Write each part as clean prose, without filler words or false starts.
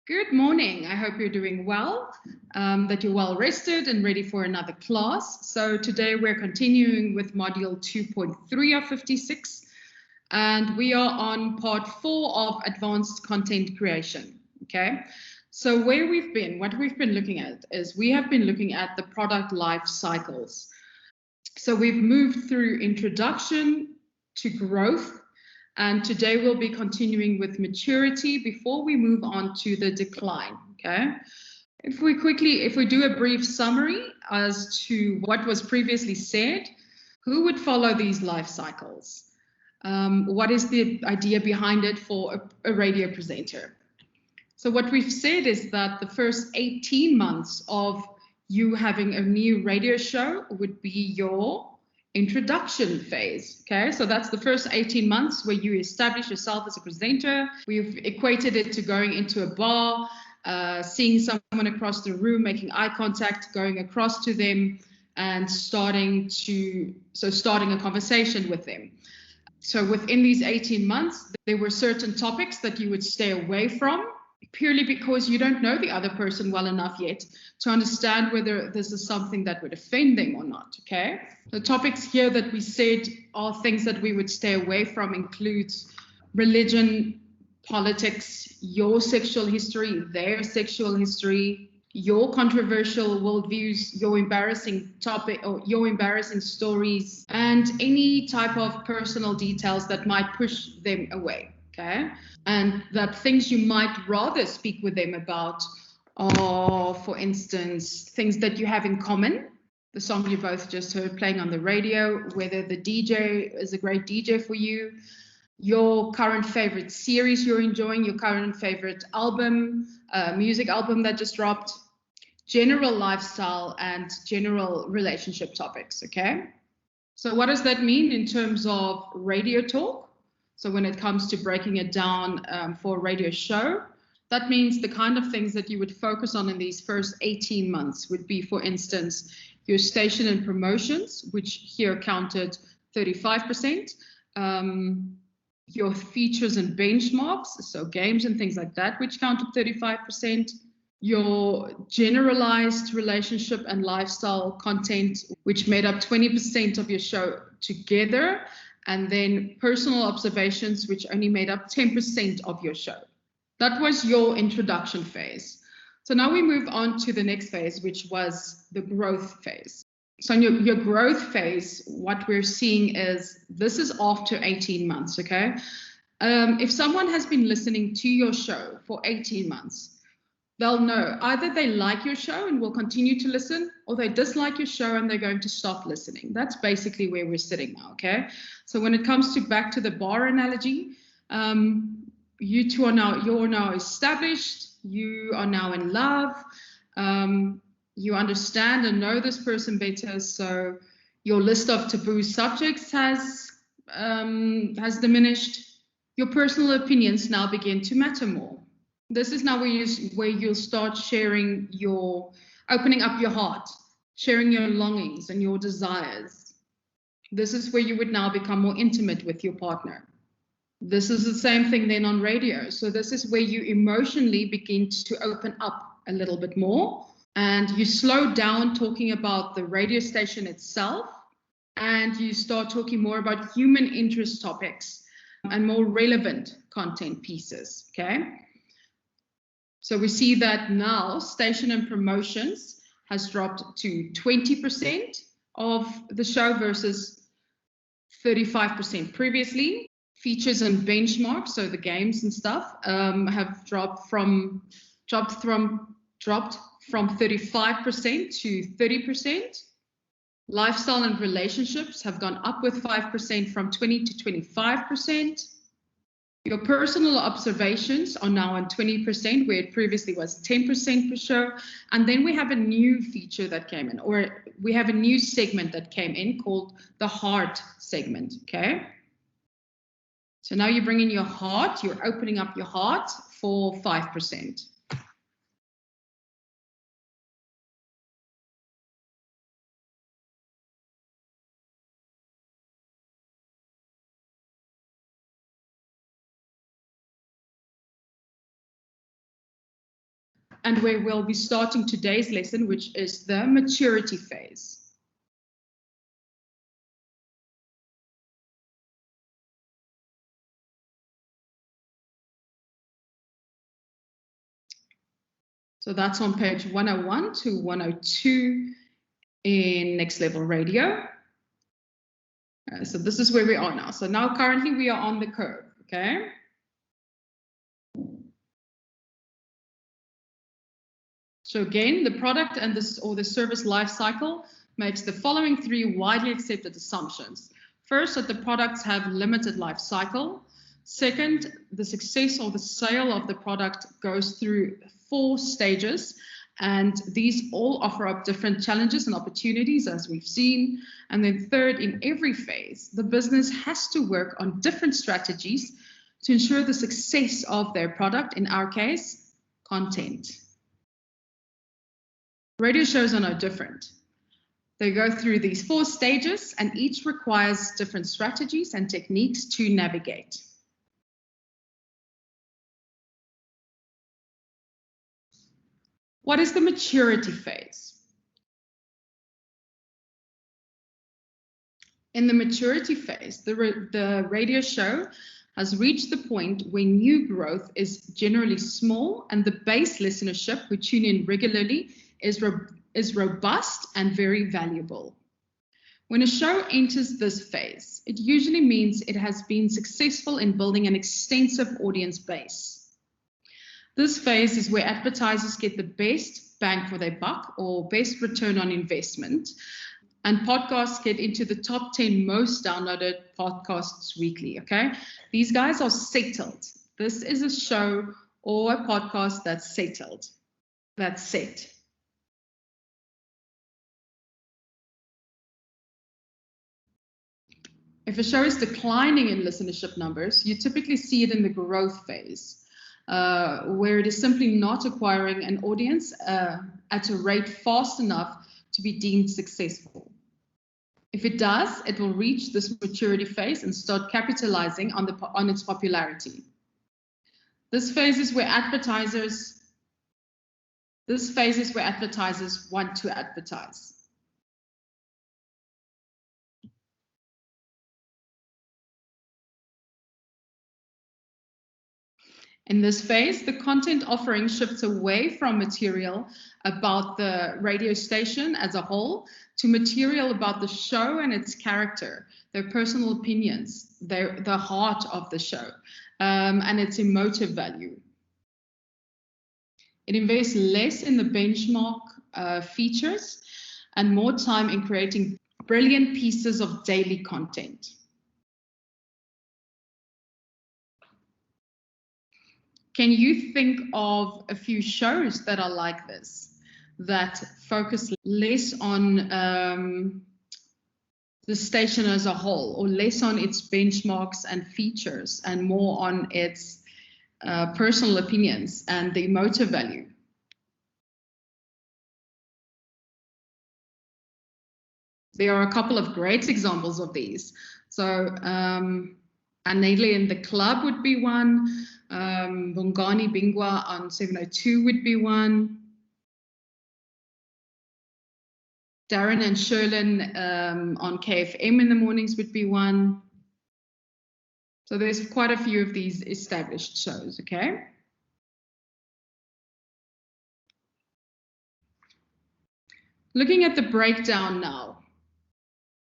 Good morning. I hope you're doing well, that you're well rested and ready for another class. So today we're continuing with module 2.3 of 56, and we are on part 4 of advanced content creation. Okay, so what we've been looking at is we have been looking at the product life cycles. So we've moved through introduction to growth, and today we'll be continuing with maturity before we move on to the decline. Okay. If we do a brief summary as to what was previously said, who would follow these life cycles? What is the idea behind it for a radio presenter? So what we've said is that the first 18 months of you having a new radio show would be your introduction phase. Okay, so that's the first 18 months where you establish yourself as a presenter. We've equated it to going into a bar, seeing someone across the room, making eye contact, going across to them, and starting a conversation with them. So within these 18 months, there were certain topics that you would stay away from, purely because you don't know the other person well enough yet to understand whether this is something that would offend them or not. Okay, the topics here that we said are things that we would stay away from includes religion, politics, your sexual history, their sexual history, your controversial worldviews, your embarrassing topic or your embarrassing stories, and any type of personal details that might push them away. Okay, and that things you might rather speak with them about are, for instance, things that you have in common. The song you both just heard playing on the radio, whether the DJ is a great DJ for you, your current favorite series you're enjoying, your current favorite album, music album that just dropped, general lifestyle, and general relationship topics. Okay, so what does that mean in terms of radio talk? So when it comes to breaking it down for a radio show, that means the kind of things that you would focus on in these first 18 months would be, for instance, your station and promotions, which here counted 35%, your features and benchmarks, so games and things like that, which counted 35%, your generalized relationship and lifestyle content, which made up 20% of your show together, and then personal observations, which only made up 10% of your show. That was your introduction phase. So now we move on to the next phase, which was the growth phase. So in your growth phase, what we're seeing is this is after 18 months, okay? If someone has been listening to your show for 18 months, they'll know either they like your show and will continue to listen, or they dislike your show and they're going to stop listening. That's basically where we're sitting now, okay? So when it comes to back to the bar analogy, you're now established, you are now in love, you understand and know this person better, so your list of taboo subjects has diminished. Your personal opinions now begin to matter more. This is now where you'll start opening up your heart, sharing your longings and your desires. This is where you would now become more intimate with your partner. This is the same thing then on radio. So this is where you emotionally begin to open up a little bit more, and you slow down talking about the radio station itself, and you start talking more about human interest topics and more relevant content pieces, okay? So we see that now station and promotions has dropped to 20% of the show versus 35% previously. Features and benchmarks, so the games and stuff, have dropped from 35% to 30%. Lifestyle and relationships have gone up with 5% from 20 to 25%. Your personal observations are now on 20%, where it previously was 10% per show. And then we have a new feature that came in, or we have a new segment that came in called the heart segment, okay? So now you bring in your heart, you're opening up your heart for 5%. and where we'll be starting today's lesson, which is the maturity phase. So that's on page 101 to 102 in Next Level Radio. So this is where we are now. So now currently we are on the curve, okay? So again, the product and the service life cycle makes the following three widely accepted assumptions. First, that the products have limited life cycle. Second, the success or the sale of the product goes through 4 stages, and these all offer up different challenges and opportunities, as we've seen. And then third, in every phase, the business has to work on different strategies to ensure the success of their product, in our case, content. Radio shows are no different. They go through these 4 stages, and each requires different strategies and techniques to navigate. What is the maturity phase? In the maturity phase, the radio show has reached the point where new growth is generally small and the base listenership who tune in regularly is robust and very valuable. When a show enters this phase, it usually means it has been successful in building an extensive audience base. This phase is where advertisers get the best bang for their buck or best return on investment, and podcasts get into the top 10 most downloaded podcasts weekly, okay? These guys are settled. This is a show or a podcast that's settled, that's set. If a show is declining in listenership numbers, you typically see it in the growth phase, where it is simply not acquiring an audience at a rate fast enough to be deemed successful. If it does, it will reach this maturity phase and start capitalizing on its popularity. This phase is where advertisers want to advertise. In this phase, the content offering shifts away from material about the radio station as a whole to material about the show and its character, their personal opinions, the heart of the show, and its emotive value. It invests less in the benchmark features and more time in creating brilliant pieces of daily content. Can you think of a few shows that are like this, that focus less on the station as a whole, or less on its benchmarks and features and more on its personal opinions and the emotive value? There are a couple of great examples of these. So Anele in the Club would be one. Bongani Bingwa on 702 would be one. Darren and Sherlin on KFM in the mornings would be one. So there's quite a few of these established shows, okay? Looking at the breakdown now,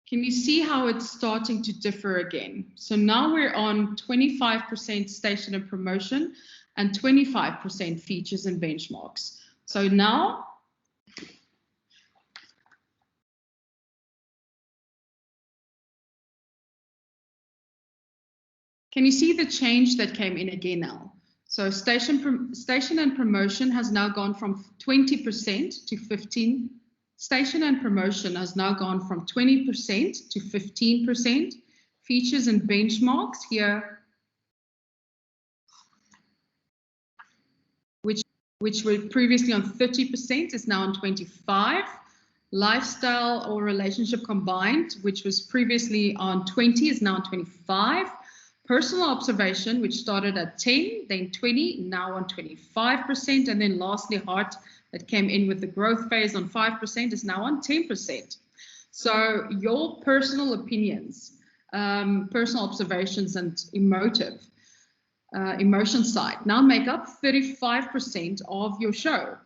can you see how it's starting to differ again? So now we're on 25% station and promotion and 25% features and benchmarks. So now, can you see the change that came in again now? So station and promotion has now gone from 20% to 15%. Station and promotion has now gone from 20% to 15%. Features and benchmarks here, which were previously on 30%, is now on 25%. Lifestyle or relationship combined, which was previously on 20%, is now on 25%. Personal observation, which started at 10, then 20, now on 25%, and then lastly, heart, that came in with the growth phase on 5%, is now on 10%. So your personal opinions, personal observations, and emotion side now make up 35% of your show,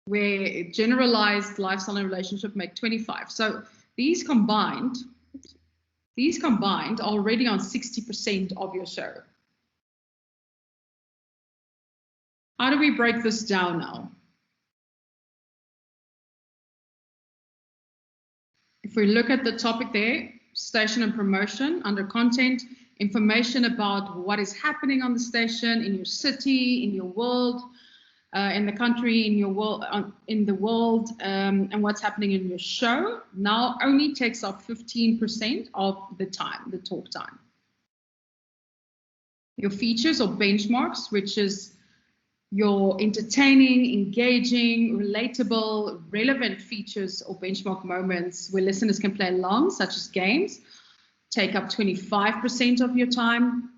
where generalized, lifestyle, and relationship make 25. So these combined are already on 60% of your show. How do we break this down now? If we look at the topic there, station and promotion, under content, information about what is happening on the station, in your city, in your world, in the country, in your world, and what's happening in your show, now only takes up 15% of the time, the talk time. Your features or benchmarks, which is your entertaining, engaging, relatable, relevant features or benchmark moments where listeners can play along, such as games, take up 25% of your time.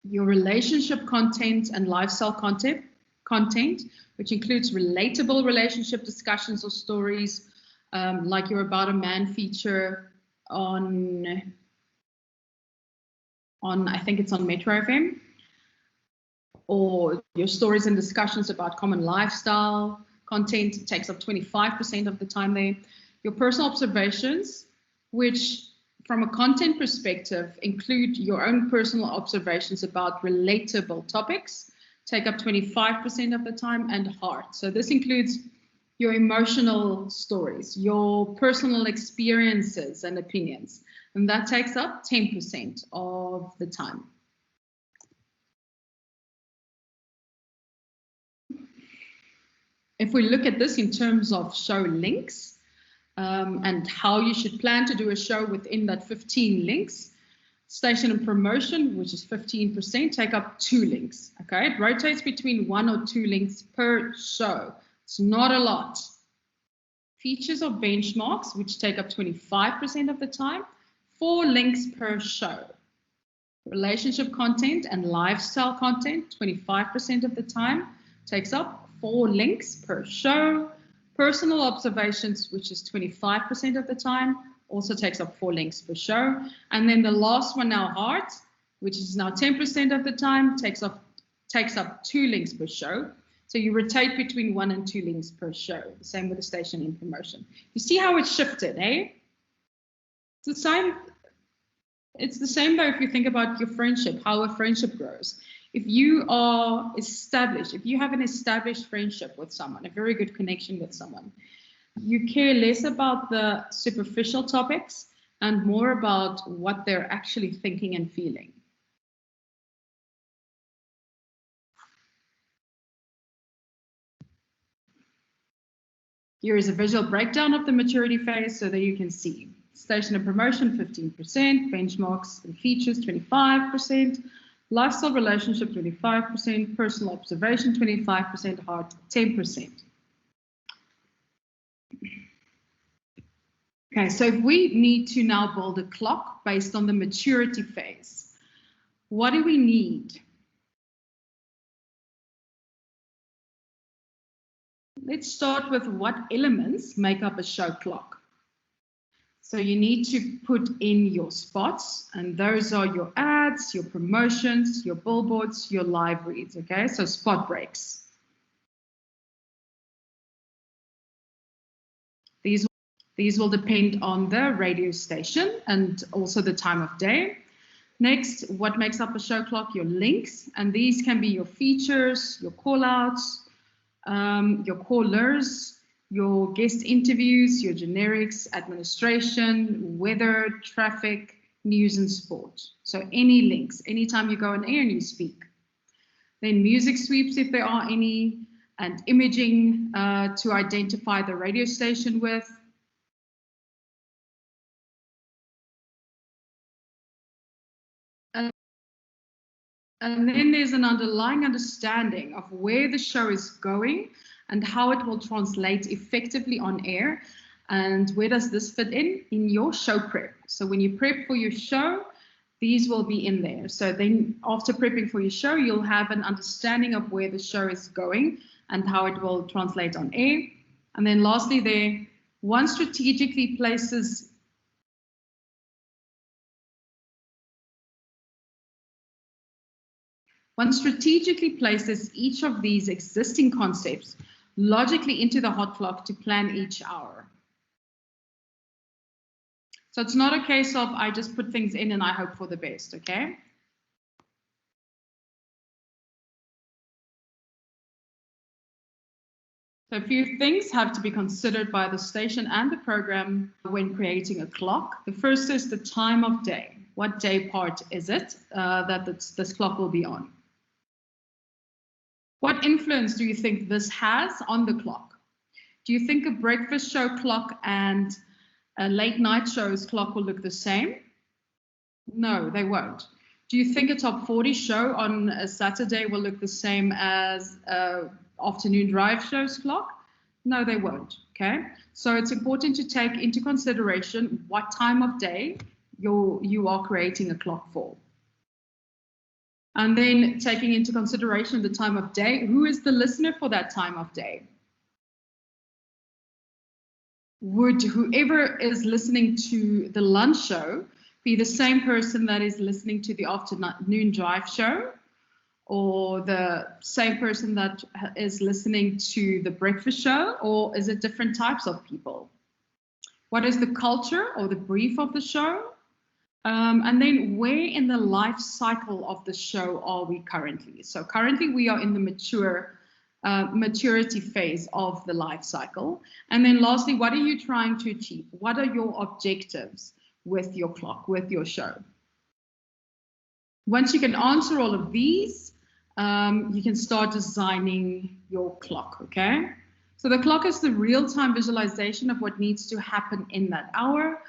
Your relationship content and lifestyle content, which includes relatable relationship discussions or stories, like your About a Man feature on I think it's on Metro FM, or your stories and discussions about common lifestyle content takes up 25% of the time there. Your personal observations, which from a content perspective include your own personal observations about relatable topics, take up 25% of the time, and heart. So this includes your emotional stories, your personal experiences and opinions, and that takes up 10% of the time. If we look at this in terms of show links and how you should plan to do a show within that 15 links, station and promotion, which is 15%, take up 2 links. Okay, it rotates between 1 or 2 links per show. It's not a lot. Features or benchmarks, which take up 25% of the time, 4 links per show. Relationship content and lifestyle content, 25% of the time, takes up 4 links per show. Personal observations, which is 25% of the time, also takes up 4 links per show. And then the last one now, heart, which is now 10% of the time, takes up 2 links per show. So you rotate between 1 and 2 links per show. The same with the station and promotion. You see how it's shifted, eh? It's the same. It's the same though if you think about your friendship, how a friendship grows. If you are established, if you have an established friendship with someone, a very good connection with someone, you care less about the superficial topics and more about what they're actually thinking and feeling. Here is a visual breakdown of the maturity phase so that you can see. Station and promotion, 15%, benchmarks and features, 25%, lifestyle relationship, 25%, personal observation, 25%, heart, 10%. Okay, so if we need to now build a clock based on the maturity phase, what do we need? Let's start with what elements make up a show clock. So you need to put in your spots, and those are your ads, your promotions, your billboards, your live reads, okay? So spot breaks. These will depend on the radio station and also the time of day. Next, what makes up a show clock? Your links, and these can be your features, your call-outs, your callers, your guest interviews, your generics, administration, weather, traffic, news, and sport. So any links, anytime you go on air and you speak. Then music sweeps, if there are any, and imaging to identify the radio station with. And then there's an underlying understanding of where the show is going and how it will translate effectively on air. And where does this fit in your show prep? So when you prep for your show, These will be in there. So then after prepping for your show, you'll have an understanding of where the show is going and how it will translate on air. And then lastly there, one strategically places each of these existing concepts logically into the hot clock to plan each hour. So it's not a case of I just put things in and I hope for the best, okay? So a few things have to be considered by the station and the program when creating a clock. The first is the time of day. What day part is it that this clock will be on? What influence do you think this has on the clock? Do you think a breakfast show clock and a late night show's clock will look the same? No, they won't. Do you think a top 40 show on a Saturday will look the same as a afternoon drive show's clock? No, they won't. Okay, so it's important to take into consideration what time of day you are creating a clock for. And then taking into consideration the time of day, who is the listener for that time of day? Would whoever is listening to the lunch show be the same person that is listening to the afternoon drive show, or the same person that is listening to the breakfast show, or is it different types of people? What is the culture or the brief of the show? And then where in the life cycle of the show are we currently? So currently we are in the maturity phase of the life cycle. And then lastly, what are you trying to achieve? What are your objectives with your clock, with your show? Once you can answer all of these, you can start designing your clock, okay? So the clock is the real-time visualization of what needs to happen in that hour.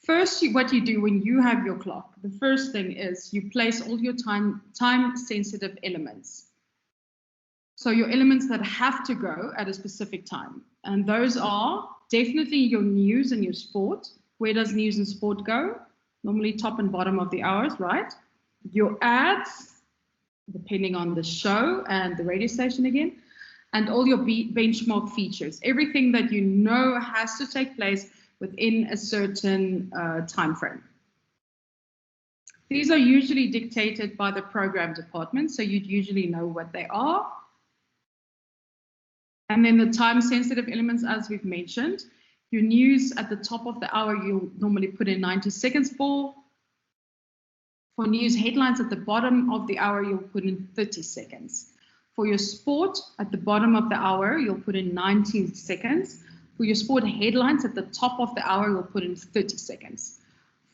First, what you do when you have your clock, the first thing is you place all your time-sensitive elements. So your elements that have to go at a specific time. And those are definitely your news and your sport. Where does news and sport go? Normally top and bottom of the hours, right? Your ads, depending on the show and the radio station again, and all your benchmark features. Everything that you know has to take place within a certain time frame. These are usually dictated by the program department, so you'd usually know what they are. And then the time-sensitive elements, as we've mentioned, your news at the top of the hour, you'll normally put in 90 seconds for. For news headlines at the bottom of the hour, you'll put in 30 seconds. For your sport at the bottom of the hour, you'll put in 19 seconds. For your sport headlines at the top of the hour, you'll put in 30 seconds.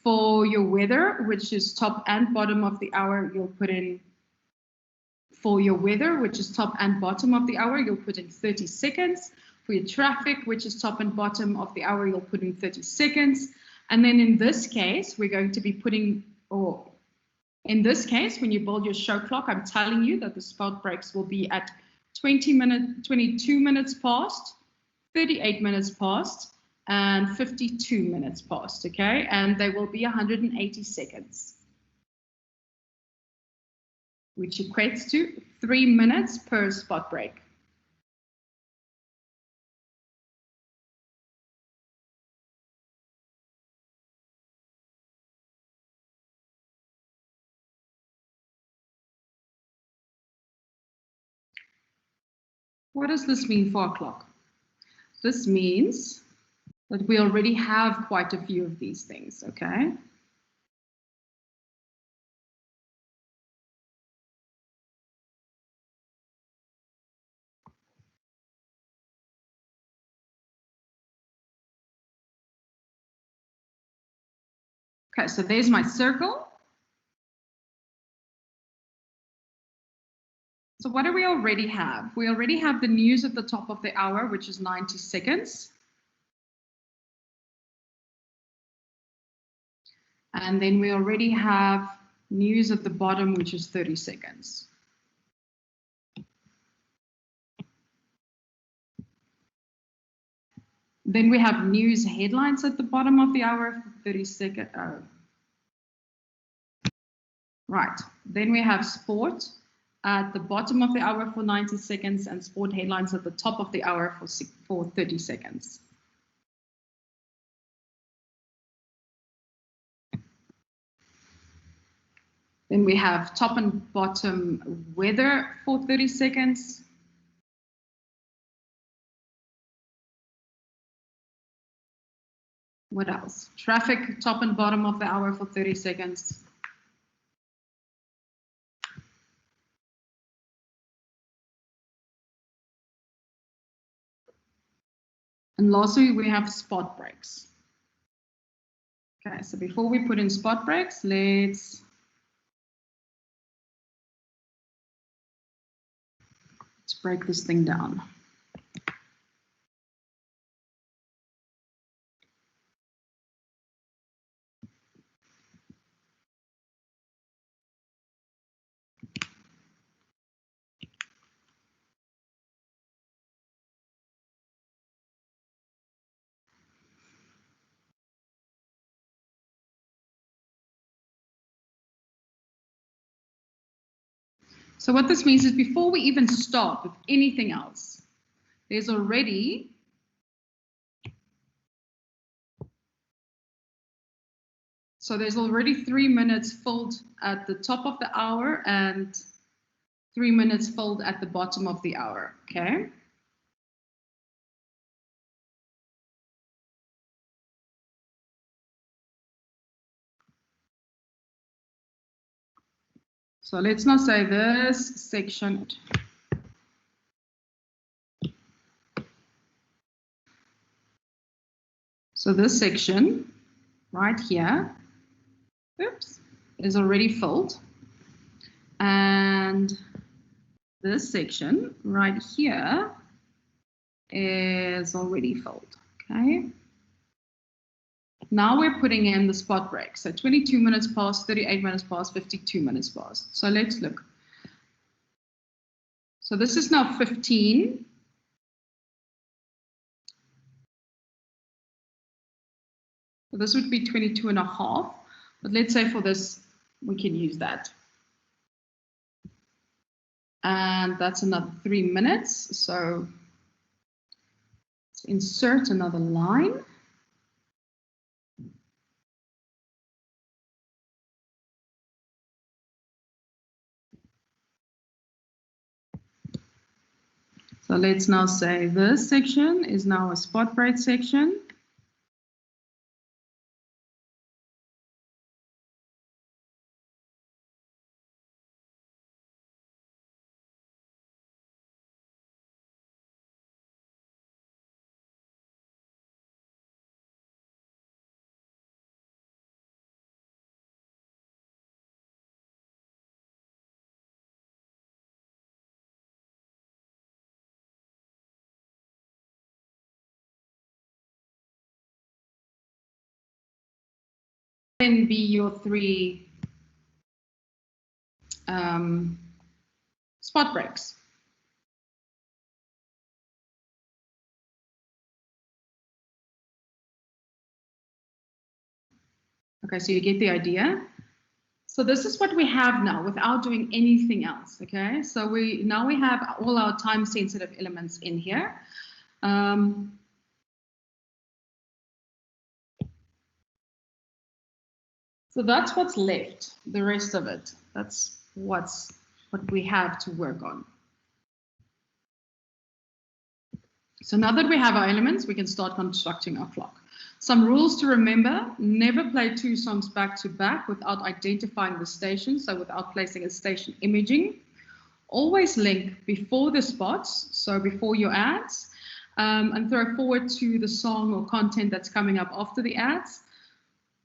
For your weather, which is top and bottom of the hour, you'll put in, for your weather, which is top and bottom of the hour, you'll put in 30 seconds. For your traffic, which is top and bottom of the hour, you'll put in 30 seconds. And then in this case, we're going to be putting, or in this case, when you build your show clock, I'm telling you that the spot breaks will be at 22 minutes past, 38 minutes past, and 52 minutes past, okay? And they will be 180 seconds, which equates to 3 minutes per spot break. What does this mean for our clock? This means that we already have quite a few of these things, okay? Okay, so there's my circle. So what do we already have? We already have the news at the top of the hour, which is 90 seconds. And then we already have news at the bottom, which is 30 seconds. Then we have news headlines at the bottom of the hour for 30 seconds. Right, then we have sport at the bottom of the hour for 90 seconds and sport headlines at the top of the hour for 30 seconds. Then we have top and bottom weather for 30 seconds. What else? Traffic, top and bottom of the hour for 30 seconds. And lastly, we have spot breaks. Okay, so before we put in spot breaks, let's break this thing down. So what this means is before we even start with anything else, there's already So there's already 3 minutes filled at the top of the hour and 3 minutes filled at the bottom of the hour, okay? So let's now say this section. So this section right here, oops, is already filled. And this section right here is already filled, okay? Now we're putting in the spot break. So 22 minutes past, 38 minutes past, 52 minutes past. So let's look. So this is now 15. So this would be 22 and a half. But let's say for this, we can use that. And that's another 3 minutes. So let's insert another line. So let's now say this section is now a spot break section. Then be your 3 spot breaks. Okay, so you get the idea. So this is what we have now without doing anything else, okay? So now we have all our time-sensitive elements in here. So that's what's left, the rest of it. That's what we have to work on. So now that we have our elements, we can start constructing our clock. Some rules to remember: never play 2 songs back to back without identifying the station, so without placing a station imaging. Always link before the spots, so before your ads, and throw forward to the song or content that's coming up after the ads.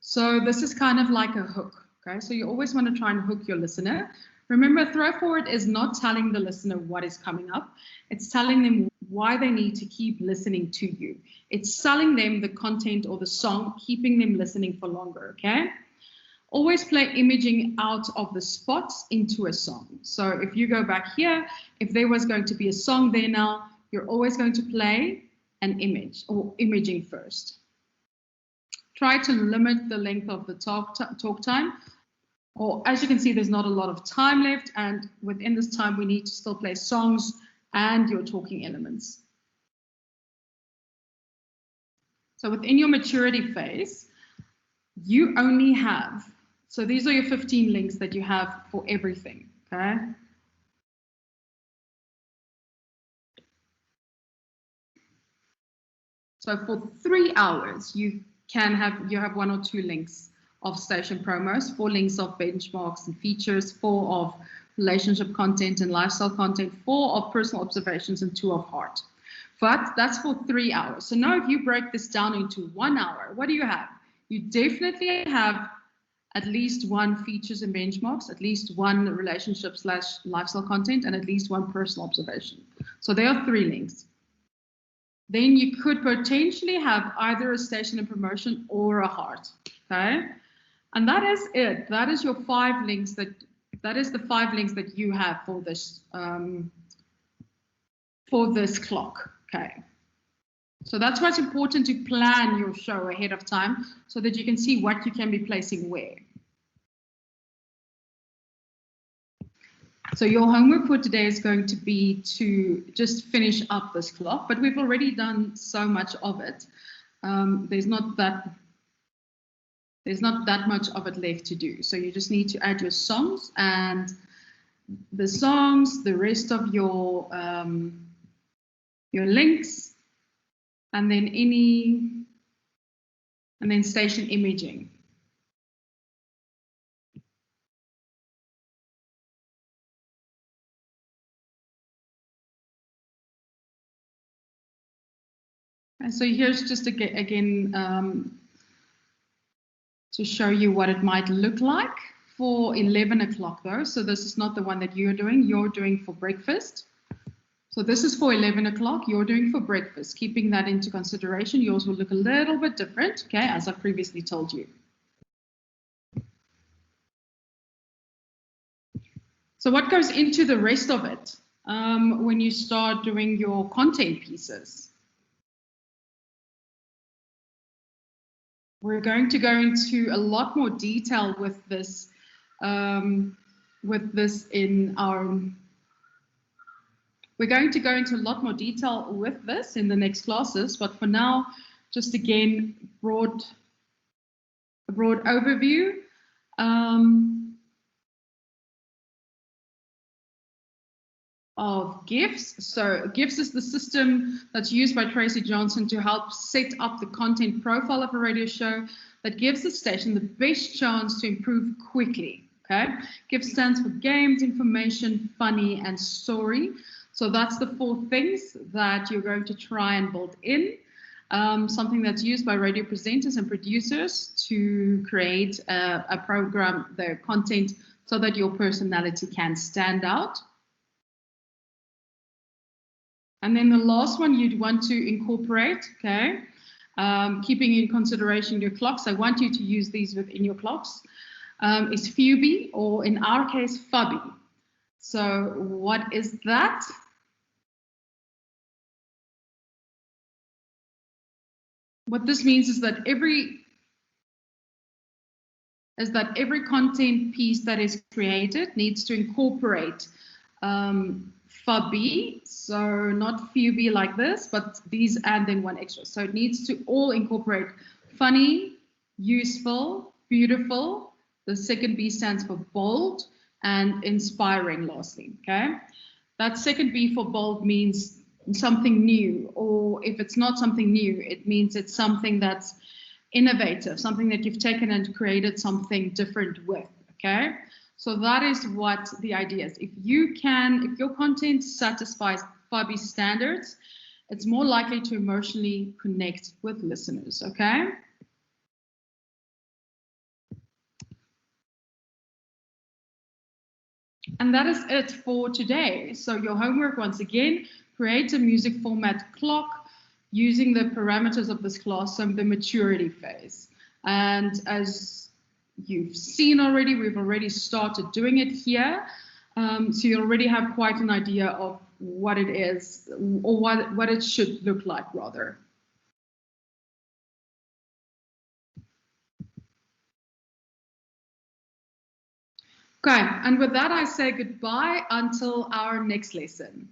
So this is kind of like a hook, okay? So you always want to try and hook your listener. Remember, throw forward is not telling the listener what is coming up. It's telling them why they need to keep listening to you. It's selling them the content or the song, keeping them listening for longer, okay? Always play imaging out of the spots into a song. So if you go back here, if there was going to be a song there now, you're always going to play an image or imaging first. Try to limit the length of the talk time. or as you can see, there's not a lot of time left, and within this time, we need to still play songs and your talking elements. So within your maturity phase, you only have, so these are your 15 links that you have for everything, okay? So for 3 hours, you have 1 or 2 links of station promos, 4 links of benchmarks and features, 4 of relationship content and lifestyle content, 4 of personal observations, and 2 of heart. But that's for 3 hours. So now if you break this down into 1 hour, what do you have? You definitely have at least 1 features and benchmarks, at least 1 relationship/lifestyle content, and at least 1 personal observation. So there are 3 links. Then you could potentially have either a station and promotion or a heart, okay? And that is it. That is your 5 links that is the 5 links that you have for this clock, okay? So that's why it's important to plan your show ahead of time so that you can see what you can be placing where. So your homework for today is going to be to just finish up this clock, but we've already done so much of it. There's not that much of it left to do. So you just need to add your songs, and the songs, the rest of your links, and then station imaging. And so here's just again to show you what it might look like for 11 o'clock though. So this is not the one that you're doing for breakfast. So this is for 11 o'clock, you're doing for breakfast. Keeping that into consideration, yours will look a little bit different, okay, as I previously told you. So what goes into the rest of it when you start doing your content pieces? We're going to go into a lot more detail with this in our. We're going to go into a lot more detail with this in the next classes, but for now, just again, a broad overview. Of GIFs. So GIFs is the system that's used by Tracy Johnson to help set up the content profile of a radio show that gives the station the best chance to improve quickly. Okay, GIF stands for games, information, funny, and story. So that's the 4 things that you're going to try and build in. Something that's used by radio presenters and producers to create a program, their content, so that your personality can stand out. And then the last one you'd want to incorporate, okay, keeping in consideration your clocks. I want you to use these within your clocks, is Fubi, or in our case, Fubby. So what is that? What this means is that every content piece that is created needs to incorporate Fubby, so not Fubi like this, but these and then 1 extra. So it needs to all incorporate funny, useful, beautiful. The second B stands for bold, and inspiring lastly, okay? That second B for bold means something new, or if it's not something new, it means it's something that's innovative, something that you've taken and created something different with, okay? So that is what the idea is. If your content satisfies Fubby standards, it's more likely to emotionally connect with listeners, okay? And that is it for today. So your homework, once again, create a music format clock using the parameters of this class, so the maturity phase. And as you've seen already, we've already started doing it here. So you already have quite an idea of what it is, or what it should look like, rather. Okay, and with that I say goodbye until our next lesson.